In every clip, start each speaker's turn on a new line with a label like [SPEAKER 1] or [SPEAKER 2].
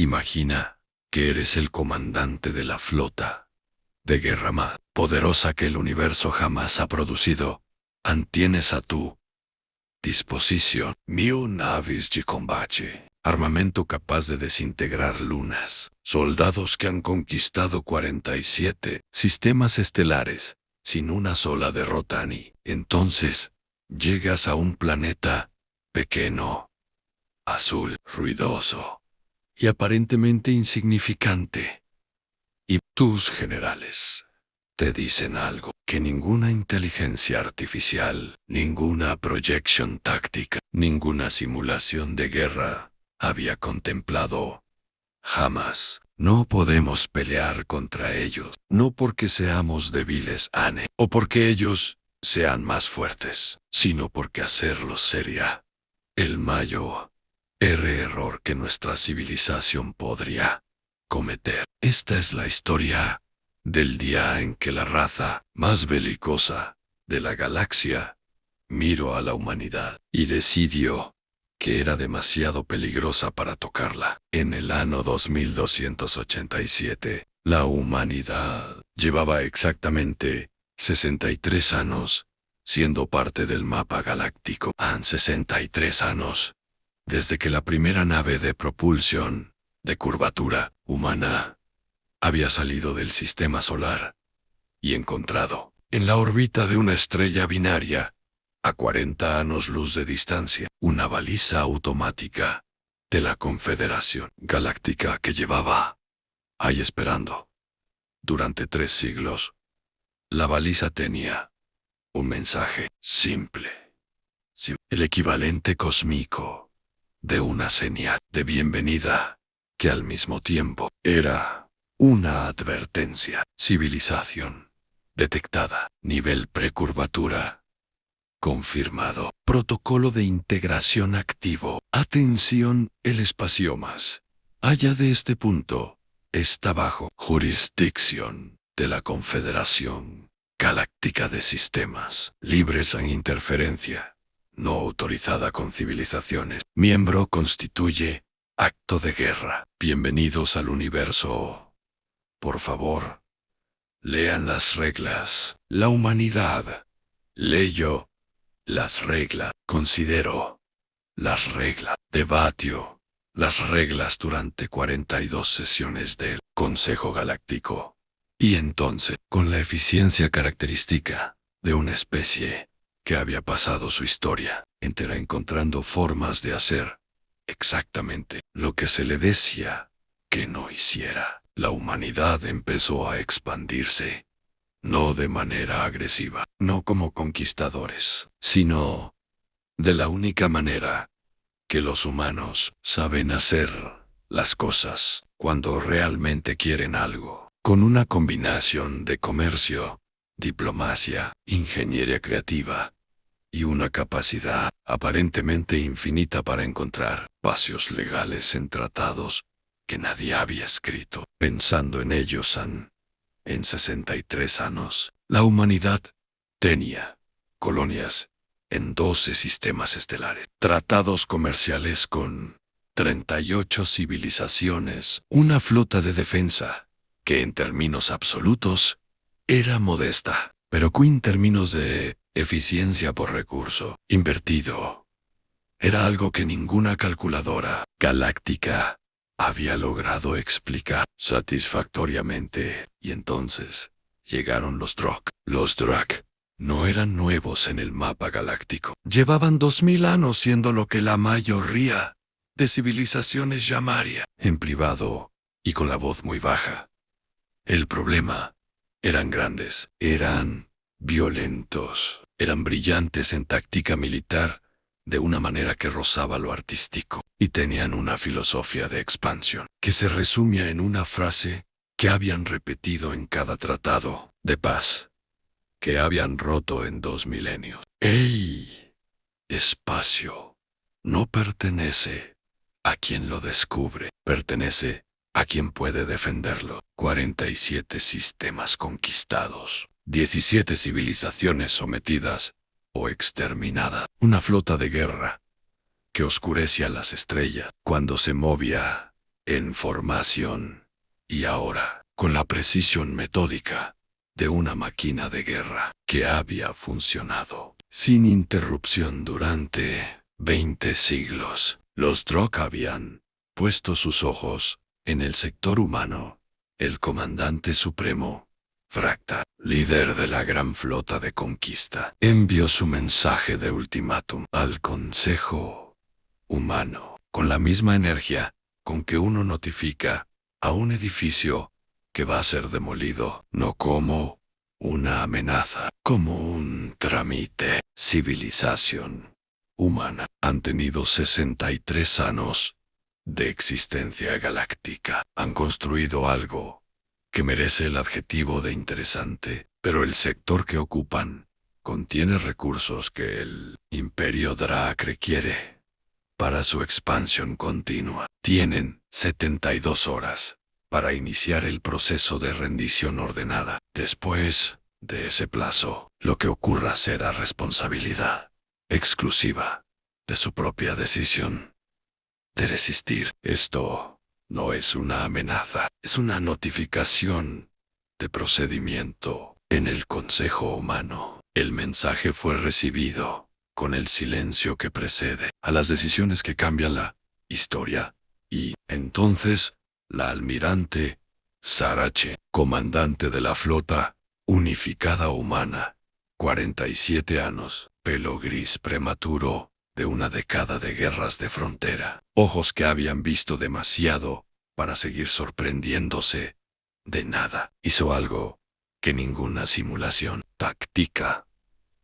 [SPEAKER 1] Imagina que eres el comandante de la flota de guerra más poderosa que el universo jamás ha producido. Tienes a tu disposición 1000 naves de combate, armamento capaz de desintegrar lunas, soldados que han conquistado 47 sistemas estelares sin una sola derrota ni. Entonces, llegas a un planeta pequeño, azul, ruidoso y aparentemente insignificante. Y tus generales te dicen algo que ninguna inteligencia artificial, ninguna proyección táctica, ninguna simulación de guerra había contemplado. Jamás. No podemos pelear contra ellos, no porque seamos débiles, Anne, o porque ellos sean más fuertes, sino porque hacerlo sería el mayor error que nuestra civilización podría cometer. Esta es la historia del día en que la raza más belicosa de la galaxia miró a la humanidad y decidió que era demasiado peligrosa para tocarla. En el año 2287, la humanidad llevaba exactamente 63 años siendo parte del mapa galáctico. Han 63 años desde que la primera nave de propulsión de curvatura humana había salido del sistema solar y encontrado en la órbita de una estrella binaria, a 40 años luz de distancia, una baliza automática de la Confederación Galáctica que llevaba ahí esperando durante 3 siglos. La baliza tenía un mensaje simple, el equivalente cósmico de una señal de bienvenida, que al mismo tiempo era una advertencia. Civilización detectada, nivel precurvatura confirmado, protocolo de integración activo. Atención, el espacio más allá de este punto está bajo jurisdicción de la Confederación Galáctica de Sistemas Libres a Interferencia no autorizada con civilizaciones. Miembro constituye acto de guerra. Bienvenidos al universo. Por favor, lean las reglas. La humanidad leyó las reglas. Considero las reglas. Debatió las reglas durante 42 sesiones del Consejo Galáctico. Y entonces, con la eficiencia característica de una especie que había pasado su historia entera encontrando formas de hacer exactamente lo que se le decía que no hiciera, la humanidad empezó a expandirse, no de manera agresiva, no como conquistadores, sino de la única manera que los humanos saben hacer las cosas cuando realmente quieren algo, con una combinación de comercio, diplomacia, ingeniería creativa y una capacidad aparentemente infinita para encontrar espacios legales en tratados que nadie había escrito. Pensando en ellos en 63 años, la humanidad tenía colonias en 12 sistemas estelares, tratados comerciales con 38 civilizaciones, una flota de defensa que en términos absolutos era modesta, pero que en términos de eficiencia por recurso invertido era algo que ninguna calculadora galáctica había logrado explicar satisfactoriamente. Y entonces llegaron los Drog. Los Drog no eran nuevos en el mapa galáctico. Llevaban 2000 años siendo lo que la mayoría de civilizaciones llamaría en privado y con la voz muy baja. El problema eran grandes, eran violentos, eran brillantes en táctica militar de una manera que rozaba lo artístico y tenían una filosofía de expansión que se resumía en una frase que habían repetido en cada tratado de paz que habían roto en 2 milenios. ¡Ey! Espacio no pertenece a quien lo descubre, pertenece a quien puede defenderlo. 47 sistemas conquistados, 17 civilizaciones sometidas o exterminadas, una flota de guerra que oscurecía las estrellas cuando se movía en formación, y ahora, con la precisión metódica de una máquina de guerra que había funcionado sin interrupción durante 20 siglos. Los Drog habían puesto sus ojos en el sector humano. El comandante supremo, Fractal, líder de la gran flota de conquista, envió su mensaje de ultimátum al Consejo Humano, con la misma energía con que uno notifica a un edificio que va a ser demolido, no como una amenaza, como un trámite. Civilización humana han tenido 63 años de existencia galáctica. Han construido algo que merece el adjetivo de interesante, pero el sector que ocupan contiene recursos que el Imperio Drak requiere para su expansión continua. Tienen 72 horas para iniciar el proceso de rendición ordenada. Después de ese plazo, lo que ocurra será responsabilidad exclusiva de su propia decisión de resistir. Esto no es una amenaza, es una notificación de procedimiento en el Consejo Humano. El mensaje fue recibido con el silencio que precede a las decisiones que cambian la historia, y entonces la almirante Sarache, comandante de la flota unificada humana, 47 años, pelo gris prematuro, de una década de guerras de frontera, ojos que habían visto demasiado para seguir sorprendiéndose de nada. Hizo algo que ninguna simulación táctica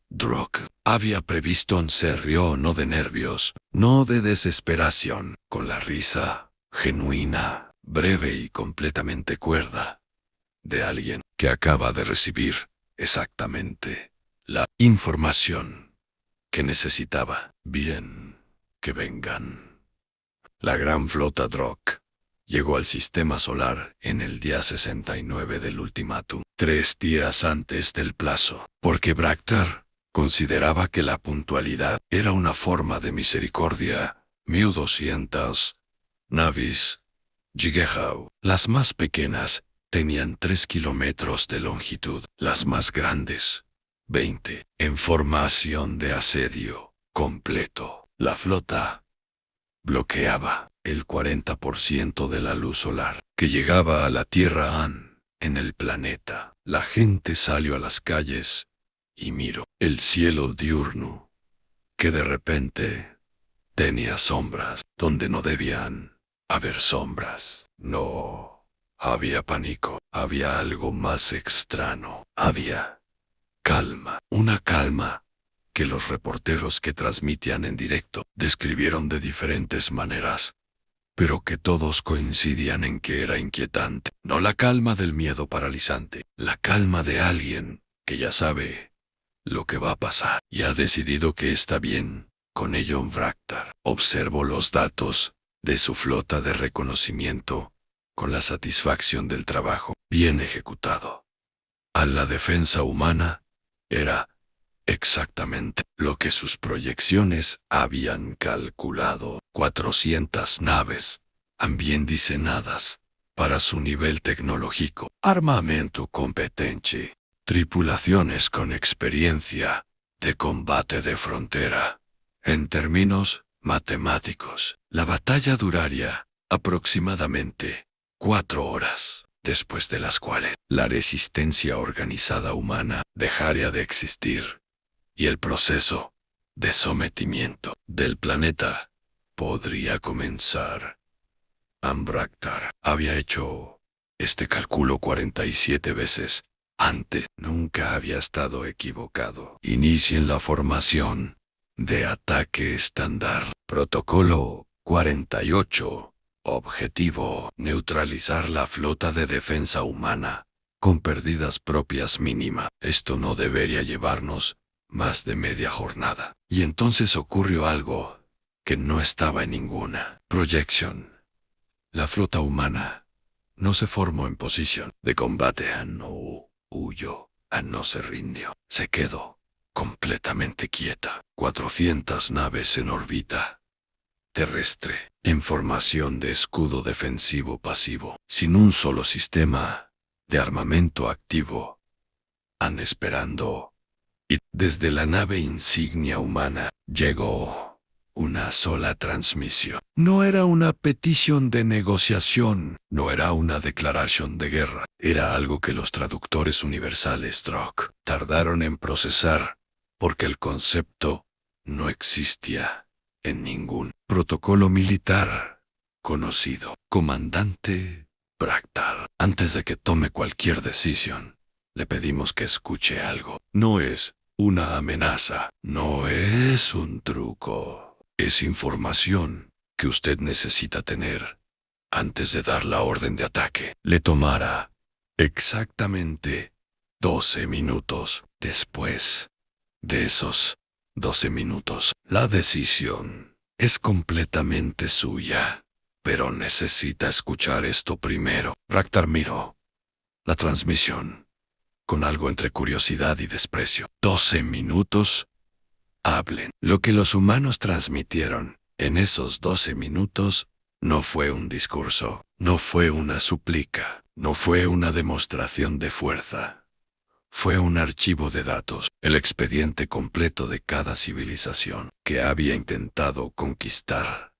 [SPEAKER 1] Drog había previsto. Se rió, no de nervios, no de desesperación, con la risa genuina, breve y completamente cuerda de alguien que acaba de recibir exactamente la información que necesitaba. Bien, que vengan. La gran flota Drog llegó al sistema solar en el día 69 del ultimátum, 3 días antes del plazo, porque Braktar consideraba que la puntualidad era una forma de misericordia. 1200 navis Jigehau, las más pequeñas, tenían 3 kilómetros de longitud, las más grandes 20, en formación de asedio completo. La flota bloqueaba el 40% de la luz solar que llegaba a la Tierra en el planeta. La gente salió a las calles y miró el cielo diurno, que de repente tenía sombras donde no debían haber sombras. No había pánico, había algo más extraño. Había calma, una calma que los reporteros que transmitían en directo describieron de diferentes maneras, pero que todos coincidían en que era inquietante. No la calma del miedo paralizante, la calma de alguien que ya sabe lo que va a pasar y ha decidido que está bien con ello. Braktar observó los datos de su flota de reconocimiento con la satisfacción del trabajo bien ejecutado. A la defensa humana era exactamente lo que sus proyecciones habían calculado. 400 naves, bien diseñadas para su nivel tecnológico, armamento competente, tripulaciones con experiencia de combate de frontera. En términos matemáticos, la batalla duraría aproximadamente 4 horas, después de las cuales la resistencia organizada humana dejaría de existir y el proceso de sometimiento del planeta podría comenzar. Braktar había hecho este cálculo 47 veces antes. Nunca había estado equivocado. Inicien la formación de ataque estándar. Protocolo 48. Objetivo: neutralizar la flota de defensa humana, con pérdidas propias mínima. Esto no debería llevarnos más de media jornada. Y entonces ocurrió algo que no estaba en ninguna proyección. La flota humana no se formó en posición de combate. No huyó, no se rindió. Se quedó completamente quieta. 400 naves en órbita, terrestre, en formación de escudo defensivo pasivo, sin un solo sistema de armamento activo. Han esperando. Y desde la nave insignia humana llegó una sola transmisión. No era una petición de negociación, no era una declaración de guerra. Era algo que los traductores universales Drog tardaron en procesar, porque el concepto no existía en ningún protocolo militar conocido. Comandante Bractal, antes de que tome cualquier decisión, le pedimos que escuche algo. No es una amenaza, no es un truco. Es información que usted necesita tener antes de dar la orden de ataque. Le tomará exactamente 12 minutos. Después de esos 12 minutos, la decisión es completamente suya. Pero necesita escuchar esto primero. Raktar miró la transmisión con algo entre curiosidad y desprecio. 12 minutos. Hablen. Lo que los humanos transmitieron en esos 12 minutos no fue un discurso, no fue una súplica, no fue una demostración de fuerza. Fue un archivo de datos, el expediente completo de cada civilización que había intentado conquistar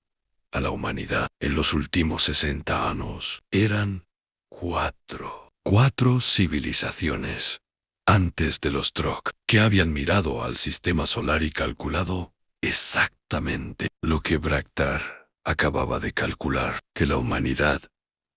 [SPEAKER 1] a la humanidad en los últimos 60 años. Eran cuatro civilizaciones antes de los Drog, que habían mirado al sistema solar y calculado exactamente lo que Bractar acababa de calcular, que la humanidad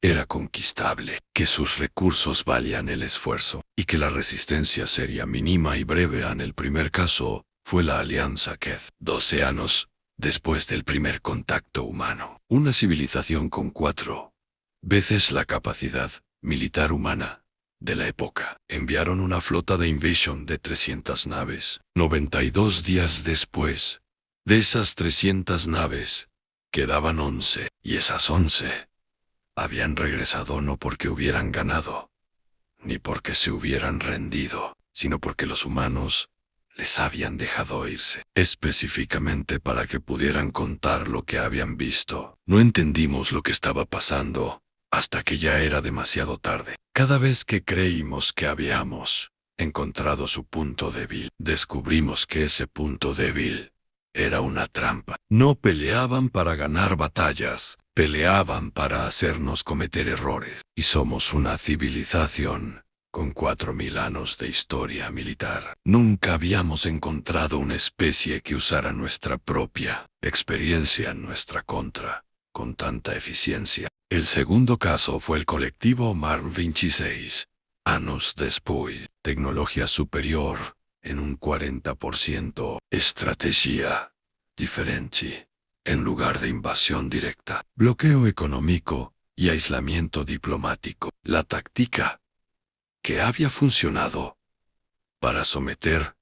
[SPEAKER 1] era conquistable, que sus recursos valían el esfuerzo, y que la resistencia sería mínima y breve. En el primer caso, fue la Alianza Keth, 12 años después del primer contacto humano. Una civilización con 4 veces la capacidad militar humana de la época. Enviaron una flota de Invasion de 300 naves. 92 días después, de esas 300 naves, quedaban 11, y esas 11 habían regresado no porque hubieran ganado, ni porque se hubieran rendido, sino porque los humanos les habían dejado irse, específicamente para que pudieran contar lo que habían visto. No entendimos lo que estaba pasando hasta que ya era demasiado tarde. Cada vez que creímos que habíamos encontrado su punto débil, descubrimos que ese punto débil era una trampa. No peleaban para ganar batallas, peleaban para hacernos cometer errores. Y somos una civilización con 4000 años de historia militar. Nunca habíamos encontrado una especie que usara nuestra propia experiencia en nuestra contra con tanta eficiencia. El segundo caso fue el colectivo Marn 26. Años después, tecnología superior en un 40%, estrategia diferente. En lugar de invasión directa, bloqueo económico y aislamiento diplomático, la táctica que había funcionado para someter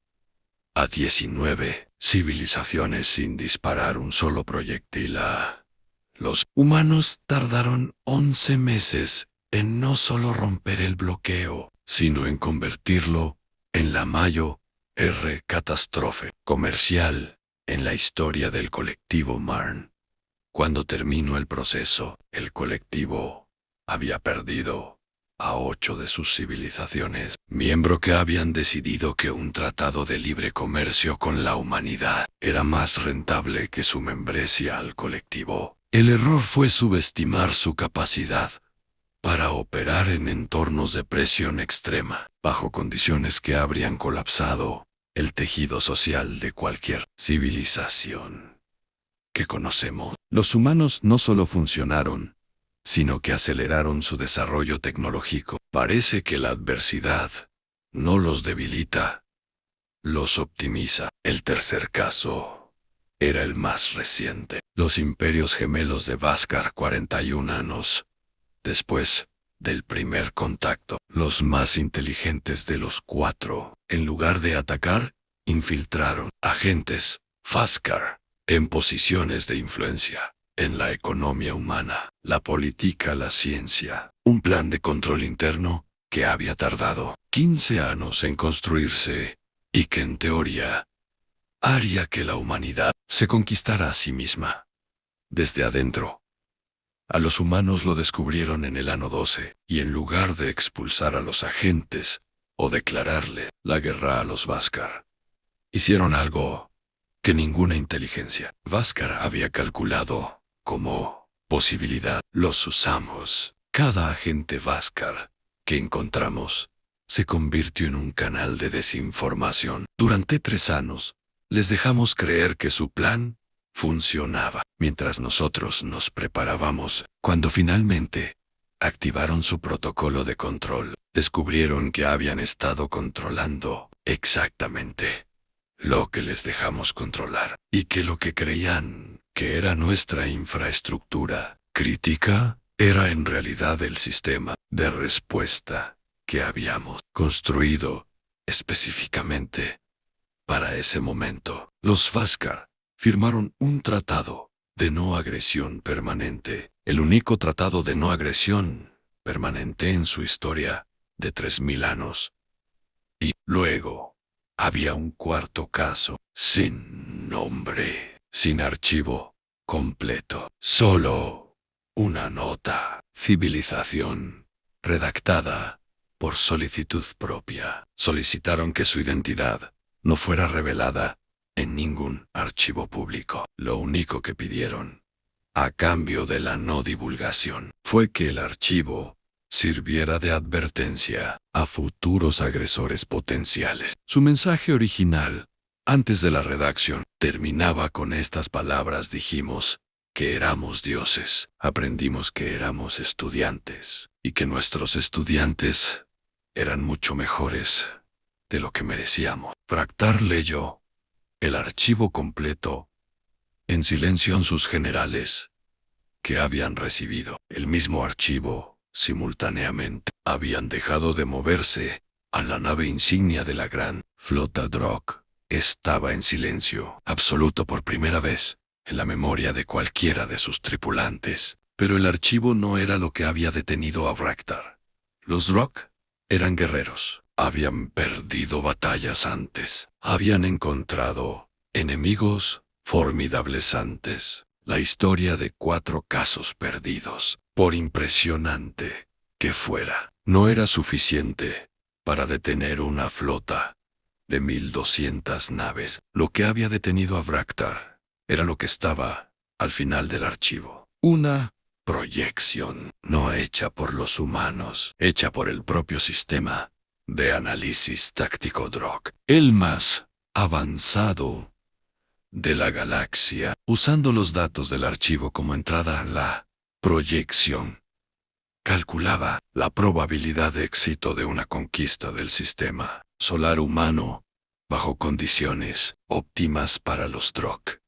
[SPEAKER 1] a 19 civilizaciones sin disparar un solo proyectil. Los humanos tardaron 11 meses en no solo romper el bloqueo, sino en convertirlo en la mayor catástrofe comercial en la historia del colectivo Marn. Cuando terminó el proceso, el colectivo había perdido a 8 de sus civilizaciones, miembros que habían decidido que un tratado de libre comercio con la humanidad era más rentable que su membresía al colectivo. El error fue subestimar su capacidad para operar en entornos de presión extrema, bajo condiciones que habrían colapsado el tejido social de cualquier civilización que conocemos. Los humanos no solo funcionaron, sino que aceleraron su desarrollo tecnológico. Parece que la adversidad no los debilita, los optimiza. El tercer caso era el más reciente. Los imperios gemelos de Vaskar 41 años después del primer contacto. Los más inteligentes de los 4, en lugar de atacar, infiltraron agentes Vaskar en posiciones de influencia en la economía humana, la política, la ciencia. Un plan de control interno que había tardado 15 años en construirse y que en teoría haría que la humanidad se conquistara a sí misma. desde adentro. A los humanos lo descubrieron en el ano 12, y en lugar de expulsar a los agentes o declararle la guerra a los Vaskar, hicieron algo que ninguna inteligencia Vaskar había calculado como posibilidad. Los usamos. Cada agente Vaskar que encontramos se convirtió en un canal de desinformación. Durante 3 años, les dejamos creer que su plan funcionaba, mientras nosotros nos preparábamos. Cuando finalmente activaron su protocolo de control, descubrieron que habían estado controlando exactamente lo que les dejamos controlar, y que lo que creían que era nuestra infraestructura crítica era en realidad el sistema de respuesta que habíamos construido específicamente para ese momento. Los Vaskar firmaron un tratado de no agresión permanente, el único tratado de no agresión permanente en su historia de 3000 años. Y luego había un cuarto caso, sin nombre, sin archivo completo, solo una nota. Civilización redactada por solicitud propia. Solicitaron que su identidad no fuera revelada en ningún archivo público. Lo único que pidieron, a cambio de la no divulgación, fue que el archivo sirviera de advertencia a futuros agresores potenciales. Su mensaje original, antes de la redacción, terminaba con estas palabras: dijimos que éramos dioses, aprendimos que éramos estudiantes, y que nuestros estudiantes eran mucho mejores de lo que merecíamos. Fractal leyó el archivo completo en silencio en sus generales, que habían recibido el mismo archivo simultáneamente. Habían dejado de moverse a la nave insignia de la gran flota Drok. Estaba en silencio absoluto por primera vez en la memoria de cualquiera de sus tripulantes. Pero el archivo no era lo que había detenido a Fractal. Los Drok eran guerreros. Habían perdido batallas antes. Habían encontrado enemigos formidables antes. La historia de 4 casos perdidos, por impresionante que fuera, no era suficiente para detener una flota de 1200 naves. Lo que había detenido a Fractal era lo que estaba al final del archivo. Una proyección no hecha por los humanos, hecha por el propio sistema de análisis táctico Drok, el más avanzado de la galaxia. Usando los datos del archivo como entrada, la proyección calculaba la probabilidad de éxito de una conquista del sistema solar humano bajo condiciones óptimas para los Drok.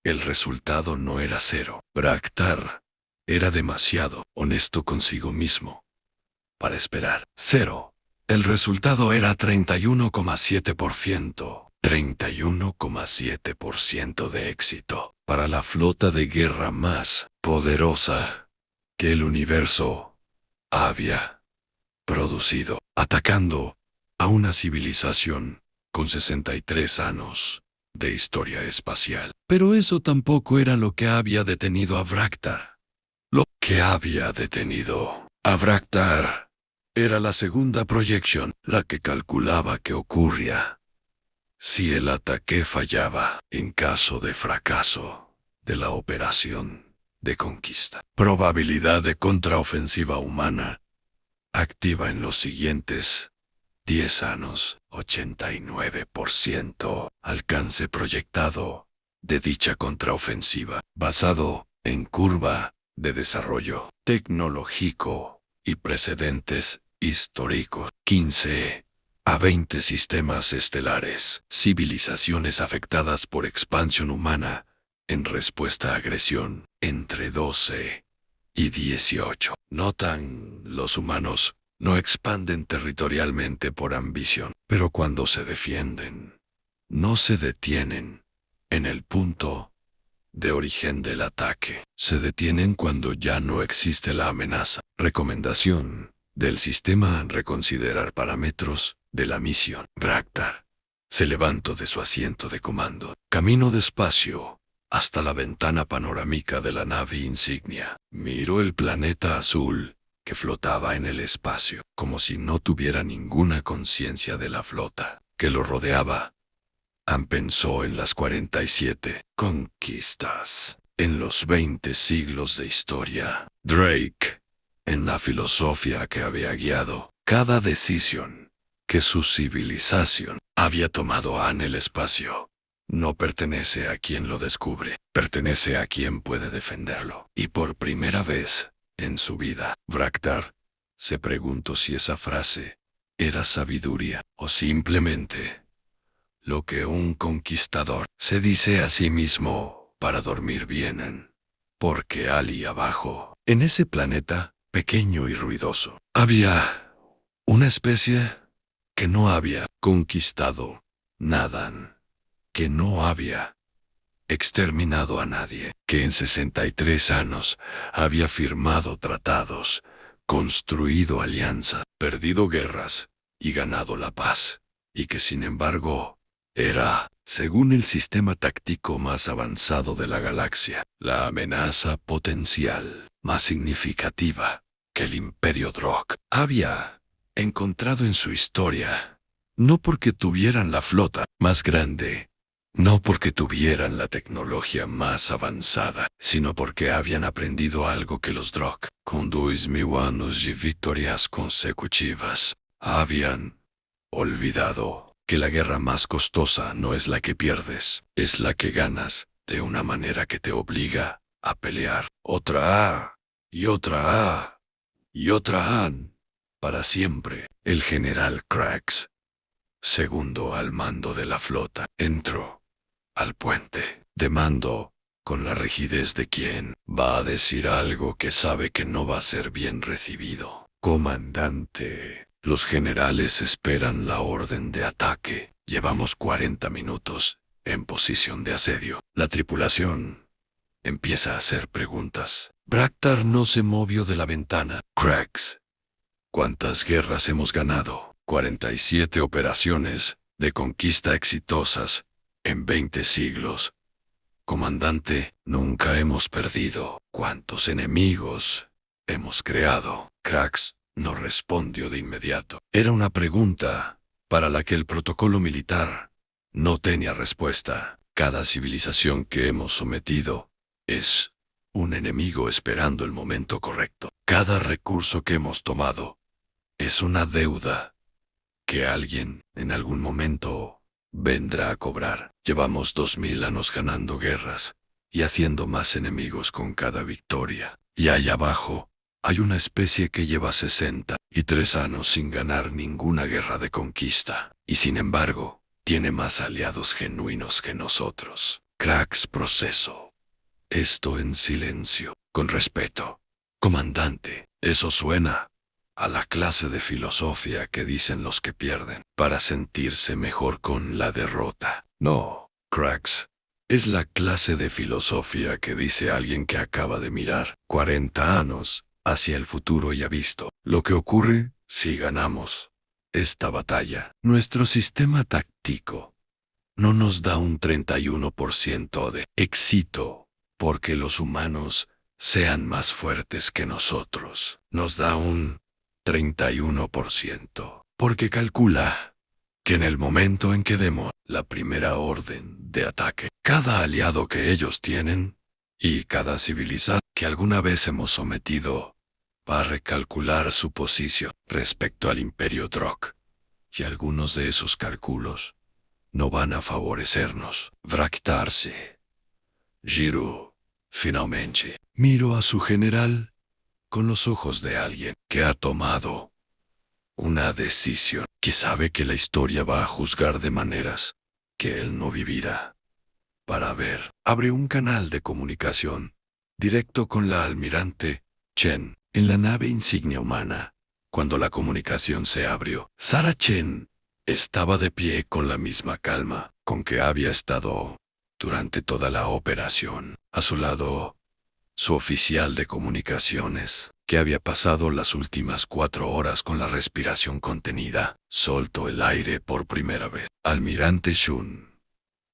[SPEAKER 1] El resultado no era 0. Fractal era demasiado honesto consigo mismo para esperar 0. El resultado era 31,7%. 31,7% de éxito para la flota de guerra más poderosa que el universo había producido, atacando a una civilización con 63 años de historia espacial. Pero eso tampoco era lo que había detenido a Fractal. Lo que había detenido a Fractal era la segunda proyección, la que calculaba qué ocurría si el ataque fallaba en caso de fracaso de la operación de conquista. Probabilidad de contraofensiva humana activa en los siguientes 10 años, 89%. Alcance proyectado de dicha contraofensiva, basado en curva de desarrollo tecnológico y precedentes históricos. 15 a 20 sistemas estelares, civilizaciones afectadas por expansión humana en respuesta a agresión, entre 12 y 18. Notan, los humanos no expanden territorialmente por ambición, pero cuando se defienden, no se detienen en el punto de origen del ataque. Se detienen cuando ya no existe la amenaza. Recomendación del sistema: reconsiderar parámetros de la misión. Fractal se levantó de su asiento de comando. Camino despacio hasta la ventana panorámica de la nave insignia. Miró el planeta azul que flotaba en el espacio, como si no tuviera ninguna conciencia de la flota que lo rodeaba. Ann pensó en las 47 conquistas, en los 20 siglos de historia. Drake, en la filosofía que había guiado cada decisión que su civilización había tomado. En el espacio no pertenece a quien lo descubre, pertenece a quien puede defenderlo. Y por primera vez en su vida, Braktar se preguntó si esa frase era sabiduría o simplemente lo que un conquistador se dice a sí mismo para dormir bien. Porque allí abajo, en ese planeta pequeño y ruidoso, había una especie que no había conquistado nada, que no había exterminado a nadie, que en 63 años había firmado tratados, construido alianzas, perdido guerras y ganado la paz, y que sin embargo era, según el sistema táctico más avanzado de la galaxia, la amenaza potencial más significativa que el Imperio Drok había encontrado en su historia. No porque tuvieran la flota más grande, no porque tuvieran la tecnología más avanzada, sino porque habían aprendido algo que los Drok, con 2000 años de victorias consecutivas, habían olvidado. Que la guerra más costosa no es la que pierdes, es la que ganas de una manera que te obliga a pelear. Otra A, y otra A, y otra A, para siempre. El general Krax, segundo al mando de la flota, entró al puente de mando con la rigidez de quien va a decir algo que sabe que no va a ser bien recibido. Comandante, los generales esperan la orden de ataque. Llevamos 40 minutos en posición de asedio. La tripulación empieza a hacer preguntas. Braktar no se movió de la ventana. Krax, ¿cuántas guerras hemos ganado? 47 operaciones de conquista exitosas en 20 siglos. Comandante, nunca hemos perdido. ¿Cuántos enemigos hemos creado? Krax no respondió de inmediato. Era una pregunta para la que el protocolo militar no tenía respuesta. Cada civilización que hemos sometido es un enemigo esperando el momento correcto. Cada recurso que hemos tomado es una deuda que alguien en algún momento vendrá a cobrar. Llevamos 2000 años ganando guerras y haciendo más enemigos con cada victoria. Y allá abajo hay una especie que lleva 63 años sin ganar ninguna guerra de conquista, y sin embargo, tiene más aliados genuinos que nosotros. Krax procesó esto en silencio, con respeto. Comandante, eso suena a la clase de filosofía que dicen los que pierden para sentirse mejor con la derrota. No, Krax. Es la clase de filosofía que dice alguien que acaba de mirar 40 años hacia el futuro y ha visto lo que ocurre si ganamos esta batalla. Nuestro sistema táctico no nos da un 31% de éxito porque los humanos sean más fuertes que nosotros. Nos da un 31% porque calcula que en el momento en que demos la primera orden de ataque, cada aliado que ellos tienen y cada civilización que alguna vez hemos sometido va a recalcular su posición respecto al Imperio Drok. Y algunos de esos cálculos no van a favorecernos. Braktar se giró finalmente. Miró a su general con los ojos de alguien que ha tomado una decisión, que sabe que la historia va a juzgar de maneras que él no vivirá. Para ver, abre un canal de comunicación directo con la almirante Chen en la nave insignia humana. Cuando la comunicación se abrió, Sarah Chen estaba de pie con la misma calma con que había estado durante toda la operación. A su lado, su oficial de comunicaciones, que había pasado las últimas 4 horas con la respiración contenida, soltó el aire por primera vez. Almirante Shun,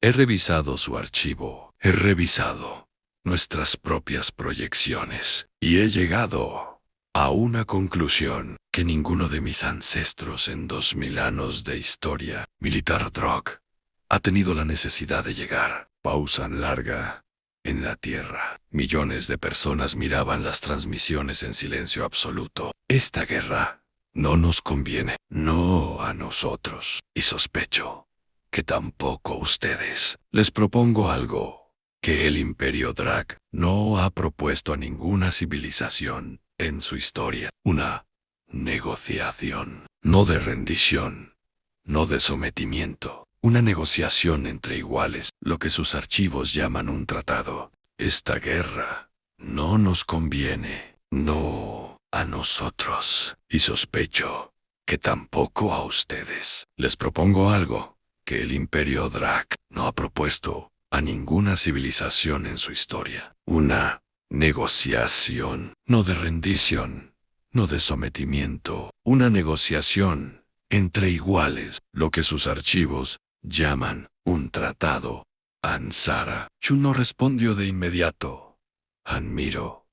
[SPEAKER 1] he revisado su archivo He revisado nuestras propias proyecciones y he llegado a una conclusión que ninguno de mis ancestros en 2000 años de historia militar Drog ha tenido la necesidad de llegar. Pausa larga. En la Tierra, millones de personas miraban las transmisiones en silencio absoluto. Esta guerra no nos conviene, no a nosotros. Y sospecho que tampoco a ustedes. Les propongo algo que el Imperio Drag no ha propuesto a ninguna civilización en su historia. Una negociación, no de rendición, no de sometimiento. Una negociación entre iguales, lo que sus archivos llaman un tratado. Esta guerra no nos conviene, no a nosotros. Y sospecho que tampoco a ustedes. Les propongo algo que el Imperio Drag no ha propuesto a ninguna civilización en su historia. Una negociación, no de rendición, no de sometimiento. Una negociación entre iguales, lo que sus archivos llaman un tratado. Ansara. Chun no respondió de inmediato. Han miró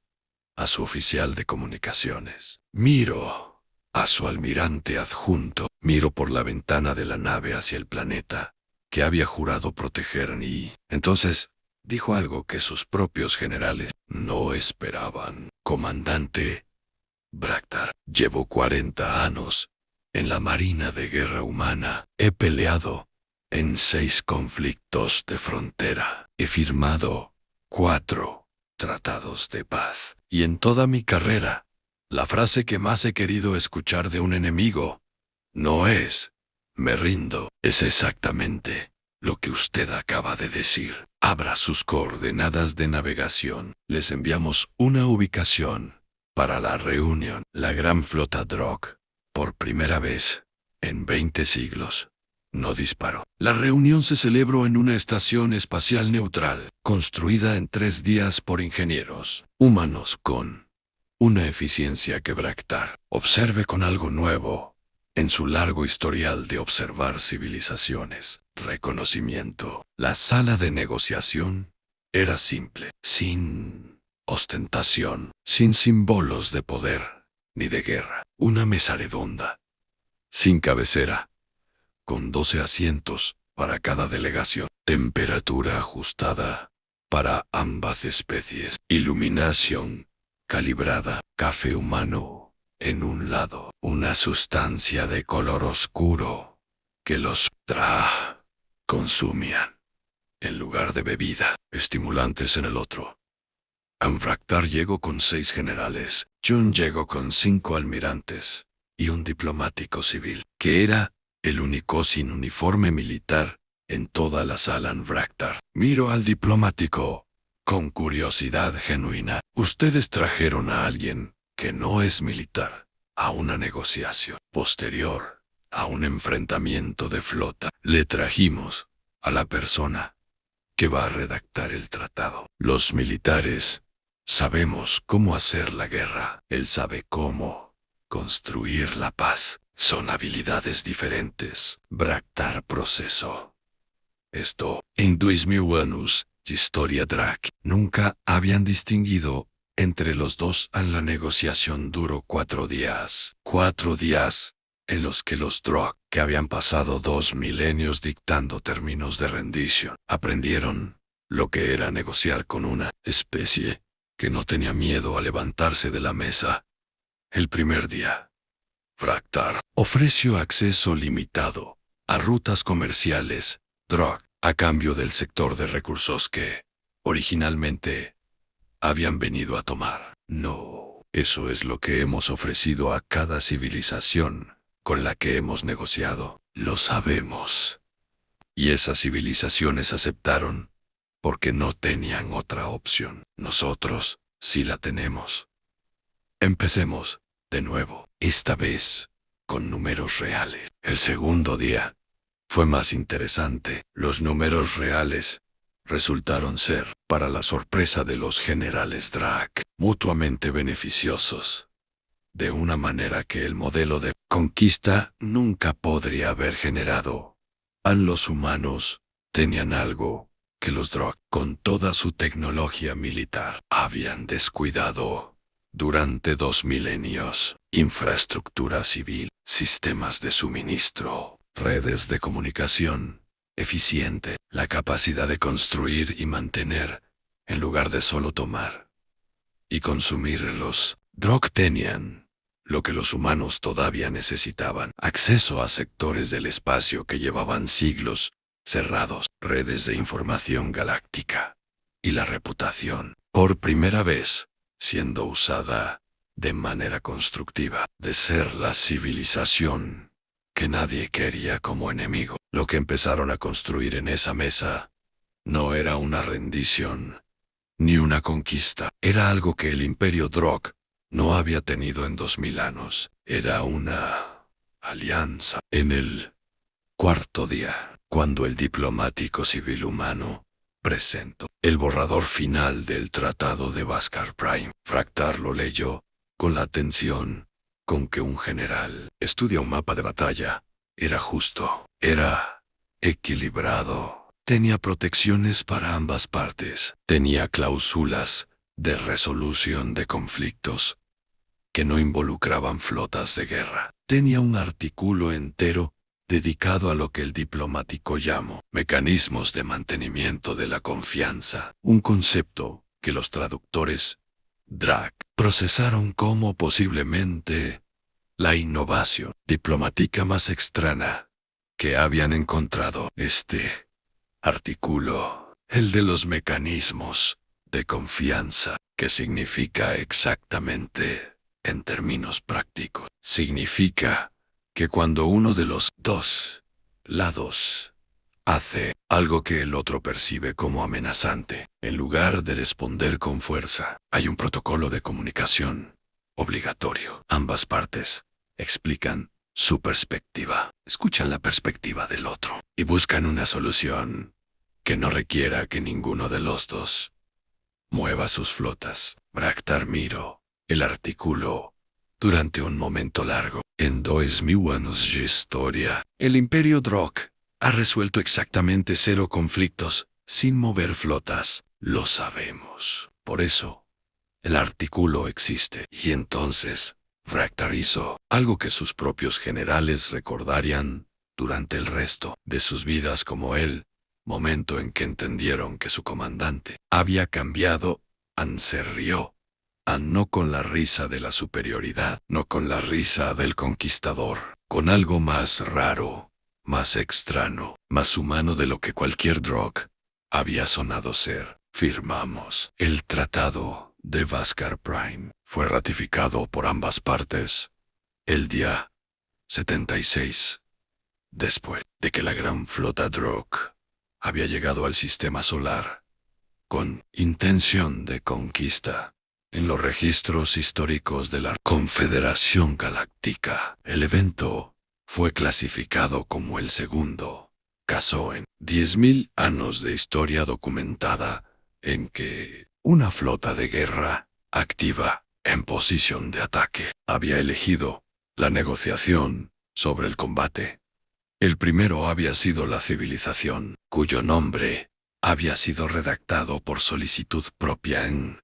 [SPEAKER 1] a su oficial de comunicaciones. Miro a su almirante adjunto. Miro por la ventana de la nave hacia el planeta que había jurado proteger y entonces dijo algo que sus propios generales no esperaban. Comandante Braktar, llevo 40 años en la Marina de Guerra Humana. He peleado en 6 conflictos de frontera. He firmado 4 tratados de paz. Y en toda mi carrera, la frase que más he querido escuchar de un enemigo no es «me rindo». Es exactamente lo que usted acaba de decir. Abra sus coordenadas de navegación. Les enviamos una ubicación para la reunión. La gran flota Drog, por primera vez en 20 siglos, no disparó. La reunión se celebró en una estación espacial neutral, construida en 3 días por ingenieros humanos con una eficiencia que Braktar observe con algo nuevo en su largo historial de observar civilizaciones. Reconocimiento. La sala de negociación era simple, sin ostentación, sin símbolos de poder ni de guerra. Una mesa redonda, sin cabecera, con 12 asientos para cada delegación. Temperatura ajustada para ambas especies. Iluminación calibrada. Café humano en un lado. Una sustancia de color oscuro que los consumían en lugar de bebida. Estimulantes en el otro. Anfractar llegó con 6 generales. Jun llegó con 5 almirantes y un diplomático civil, que era el único sin uniforme militar en toda la sala. Anfractar miró al diplomático con curiosidad genuina. Ustedes trajeron a alguien que no es militar a una negociación posterior a un enfrentamiento de flota. Le trajimos a la persona que va a redactar el tratado. Los militares sabemos cómo hacer la guerra. Él sabe cómo construir la paz. Son habilidades diferentes. Braktar procesó esto. En 2000 años de historia Drag nunca habían distinguido entre los dos. En la negociación duró 4 días. 4 días en los que los Drog, que habían pasado 2 milenios dictando términos de rendición, aprendieron lo que era negociar con una especie que no tenía miedo a levantarse de la mesa. El primer día, Braktar ofreció acceso limitado a rutas comerciales Drog a cambio del sector de recursos que, originalmente, habían venido a tomar. No, eso es lo que hemos ofrecido a cada civilización con la que hemos negociado. Lo sabemos. Y esas civilizaciones aceptaron porque no tenían otra opción. Nosotros sí la tenemos. Empecemos de nuevo, esta vez con números reales. El segundo día fue más interesante. Los números reales resultaron ser, para la sorpresa de los generales Drag, mutuamente beneficiosos, de una manera que el modelo de conquista nunca podría haber generado. Los humanos tenían algo que los Drog, con toda su tecnología militar, habían descuidado durante 2 milenios. Infraestructura civil, sistemas de suministro, redes de comunicación eficiente, la capacidad de construir y mantener, en lugar de solo tomar y consumir. Los Drog tenían lo que los humanos todavía necesitaban: acceso a sectores del espacio que llevaban siglos cerrados, redes de información galáctica, y la reputación, por primera vez, siendo usada de manera constructiva, de ser la civilización que nadie quería como enemigo. Lo que empezaron a construir en esa mesa no era una rendición ni una conquista. Era algo que el Imperio Drog no había tenido en 2000 años. Era una alianza. En el cuarto día, cuando el diplomático civil humano presentó el borrador final del Tratado de Beskar Prime, Fractal lo leyó con la atención con que un general estudia un mapa de batalla. Era justo, era equilibrado, tenía protecciones para ambas partes, tenía cláusulas de resolución de conflictos que no involucraban flotas de guerra. Tenía un artículo entero dedicado a lo que el diplomático llamó mecanismos de mantenimiento de la confianza, un concepto que los traductores Drag procesaron como posiblemente la innovación diplomática más extraña que habían encontrado. Este artículo, el de los mecanismos de confianza, ¿qué significa exactamente en términos prácticos? Significa que cuando uno de los dos lados hace algo que el otro percibe como amenazante, en lugar de responder con fuerza, hay un protocolo de comunicación obligatorio. Ambas partes explican su perspectiva, escuchan la perspectiva del otro y buscan una solución que no requiera que ninguno de los dos mueva sus flotas. Fractal miró el artículo durante un momento largo. En 2000 años de historia, el Imperio Drog ha resuelto exactamente 0 conflictos sin mover flotas. Lo sabemos. Por eso, el artículo existe. Y entonces, Fractal hizo algo que sus propios generales recordarían durante el resto de sus vidas como él, momento en que entendieron que su comandante había cambiado. An se rió. An no con la risa de la superioridad, no con la risa del conquistador, con algo más raro, más extraño, más humano de lo que cualquier Drog había sonado ser. Firmamos el Tratado de Beskar Prime. Fue ratificado por ambas partes el día 76, después de que la gran flota Drog había llegado al sistema solar con intención de conquista. En los registros históricos de la Confederación Galáctica, el evento fue clasificado como el segundo caso en 10.000 años de historia documentada en que una flota de guerra activa en posición de ataque había elegido la negociación sobre el combate. El primero había sido la civilización, cuyo nombre había sido redactado por solicitud propia. En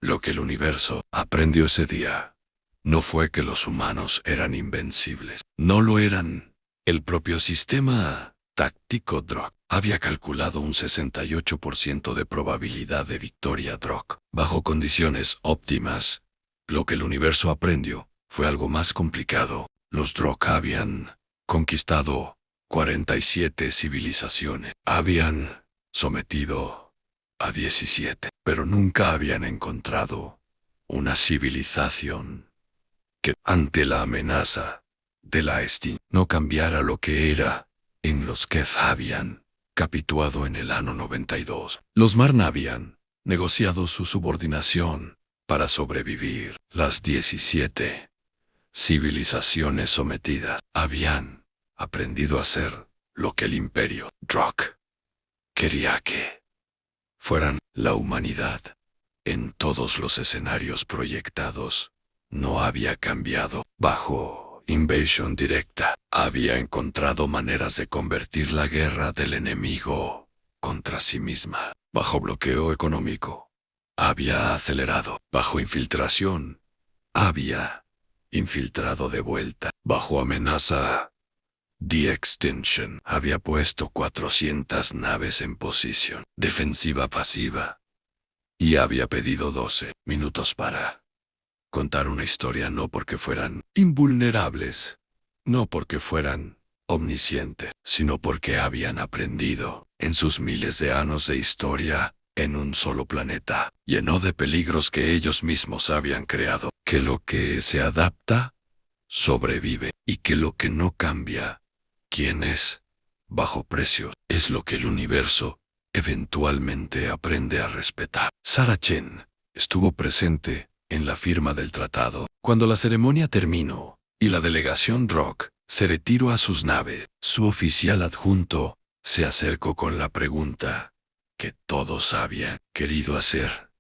[SPEAKER 1] lo que el universo aprendió ese día no fue que los humanos eran invencibles. No lo eran. El propio sistema táctico Drog había calculado un 68% de probabilidad de victoria Drog bajo condiciones óptimas. Lo que el universo aprendió fue algo más complicado. Los Drog habían conquistado 47 civilizaciones. Habían sometido a 17, pero nunca habían encontrado una civilización que, ante la amenaza de la extinción, no cambiara lo que era. En los que habían capituado en el año 92. Los Marn habían negociado su subordinación para sobrevivir. Las 17 civilizaciones sometidas habían aprendido a hacer lo que el Imperio Drog quería que fueran. La humanidad, en todos los escenarios proyectados, no había cambiado. Bajo invasión directa, había encontrado maneras de convertir la guerra del enemigo contra sí misma. Bajo bloqueo económico, había acelerado. Bajo infiltración, había infiltrado de vuelta. Bajo amenaza, The Extension había puesto 400 naves en posición defensiva pasiva y había pedido 12 minutos para contar una historia, no porque fueran invulnerables, no porque fueran omniscientes, sino porque habían aprendido en sus miles de años de historia en un solo planeta, lleno de peligros que ellos mismos habían creado, que lo que se adapta sobrevive y que lo que no cambia, quién es, bajo precio, es lo que el universo eventualmente aprende a respetar. Sarah Chen estuvo presente en la firma del tratado. Cuando la ceremonia terminó y la delegación Rock se retiró a sus naves, su oficial adjunto se acercó con la pregunta que todos habían querido hacer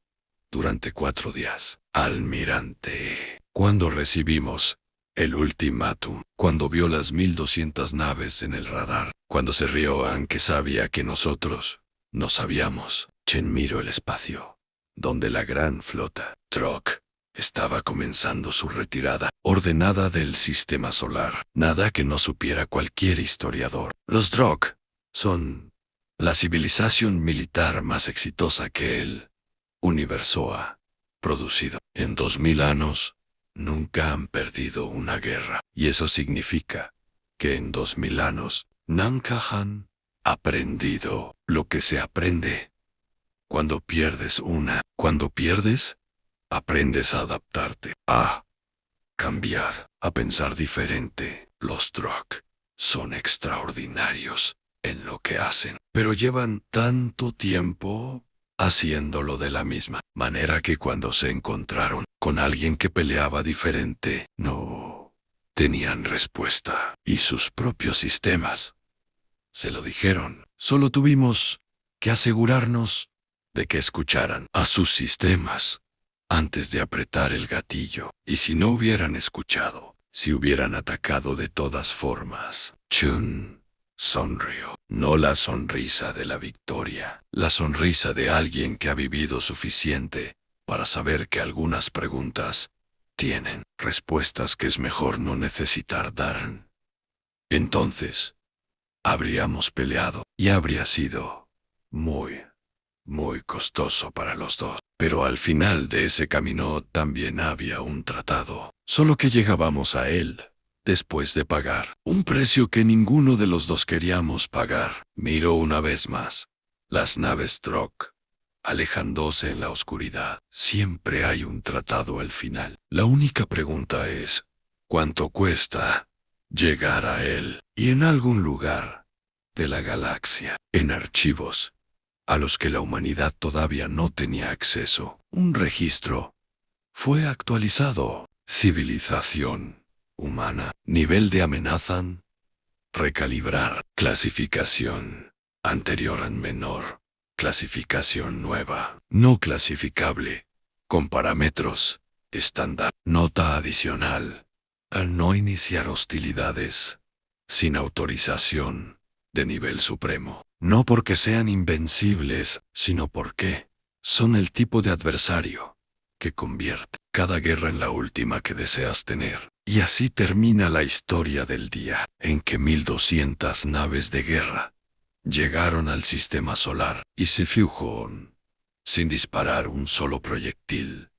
[SPEAKER 1] durante 4 días. Almirante, ¿cuándo recibimos el ultimátum? Cuando vio las 1200 naves en el radar, cuando se rió aunque sabía que nosotros no sabíamos. Chen miró el espacio, donde la gran flota Trok estaba comenzando su retirada ordenada del sistema solar. Nada que no supiera cualquier historiador. Los Drok son la civilización militar más exitosa que el universo ha producido. En 2000 años, nunca han perdido una guerra. Y eso significa que en 2000 años, nunca han aprendido lo que se aprende cuando pierdes una. Cuando pierdes, aprendes a adaptarte, a cambiar, a pensar diferente. Los Drok son extraordinarios en lo que hacen, pero llevan tanto tiempo haciéndolo de la misma manera que cuando se encontraron con alguien que peleaba diferente, no tenían respuesta. Y sus propios sistemas se lo dijeron. Solo tuvimos que asegurarnos de que escucharan a sus sistemas antes de apretar el gatillo. Y si no hubieran escuchado, si hubieran atacado de todas formas. Chun sonrió. No la sonrisa de la victoria, la sonrisa de alguien que ha vivido suficiente para saber que algunas preguntas tienen respuestas que es mejor no necesitar dar. Entonces, habríamos peleado y habría sido muy costoso para los dos. Pero al final de ese camino también había un tratado, solo que llegábamos a él después de pagar un precio que ninguno de los dos queríamos pagar. Miró una vez más las naves Trok alejándose en la oscuridad. Siempre hay un tratado al final. La única pregunta es, ¿cuánto cuesta llegar a él? Y en algún lugar de la galaxia, en archivos a los que la humanidad todavía no tenía acceso, un registro fue actualizado. Civilización humana, nivel de amenaza, recalibrar, clasificación anterior a menor, clasificación nueva, no clasificable, con parámetros estándar. Nota adicional: al no iniciar hostilidades sin autorización de nivel supremo, no porque sean invencibles, sino porque son el tipo de adversario que convierte cada guerra en la última que deseas tener. Y así termina la historia del día en que 1200 naves de guerra llegaron al sistema solar y se fueron sin disparar un solo proyectil.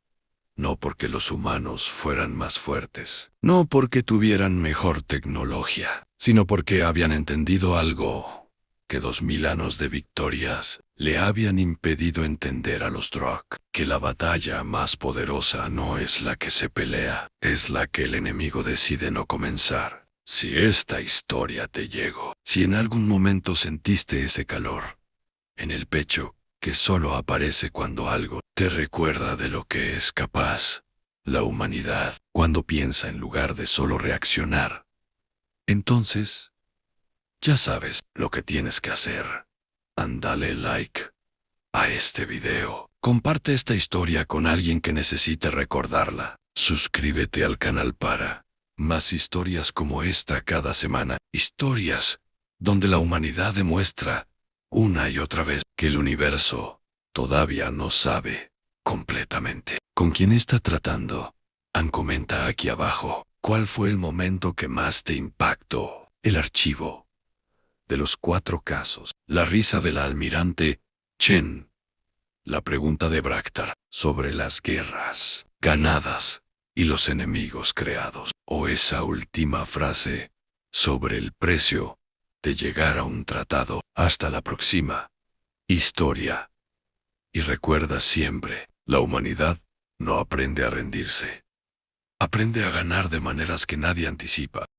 [SPEAKER 1] No porque los humanos fueran más fuertes, no porque tuvieran mejor tecnología, sino porque habían entendido algo que 2000 años de victorias le habían impedido entender a los Drok, que la batalla más poderosa no es la que se pelea, es la que el enemigo decide no comenzar. Si esta historia te llegó, si en algún momento sentiste ese calor en el pecho que solo aparece cuando algo te recuerda de lo que es capaz la humanidad, cuando piensa en lugar de solo reaccionar, entonces ya sabes lo que tienes que hacer. Dale like a este video. Comparte esta historia con alguien que necesite recordarla. Suscríbete al canal para más historias como esta cada semana. Historias donde la humanidad demuestra una y otra vez que el universo todavía no sabe completamente con quién está tratando. Comenta aquí abajo, ¿cuál fue el momento que más te impactó? El archivo de los 4 casos, la risa del almirante Chen, la pregunta de Braktar sobre las guerras ganadas y los enemigos creados, o esa última frase sobre el precio de llegar a un tratado. Hasta la próxima historia. Y recuerda siempre, la humanidad no aprende a rendirse. Aprende a ganar de maneras que nadie anticipa.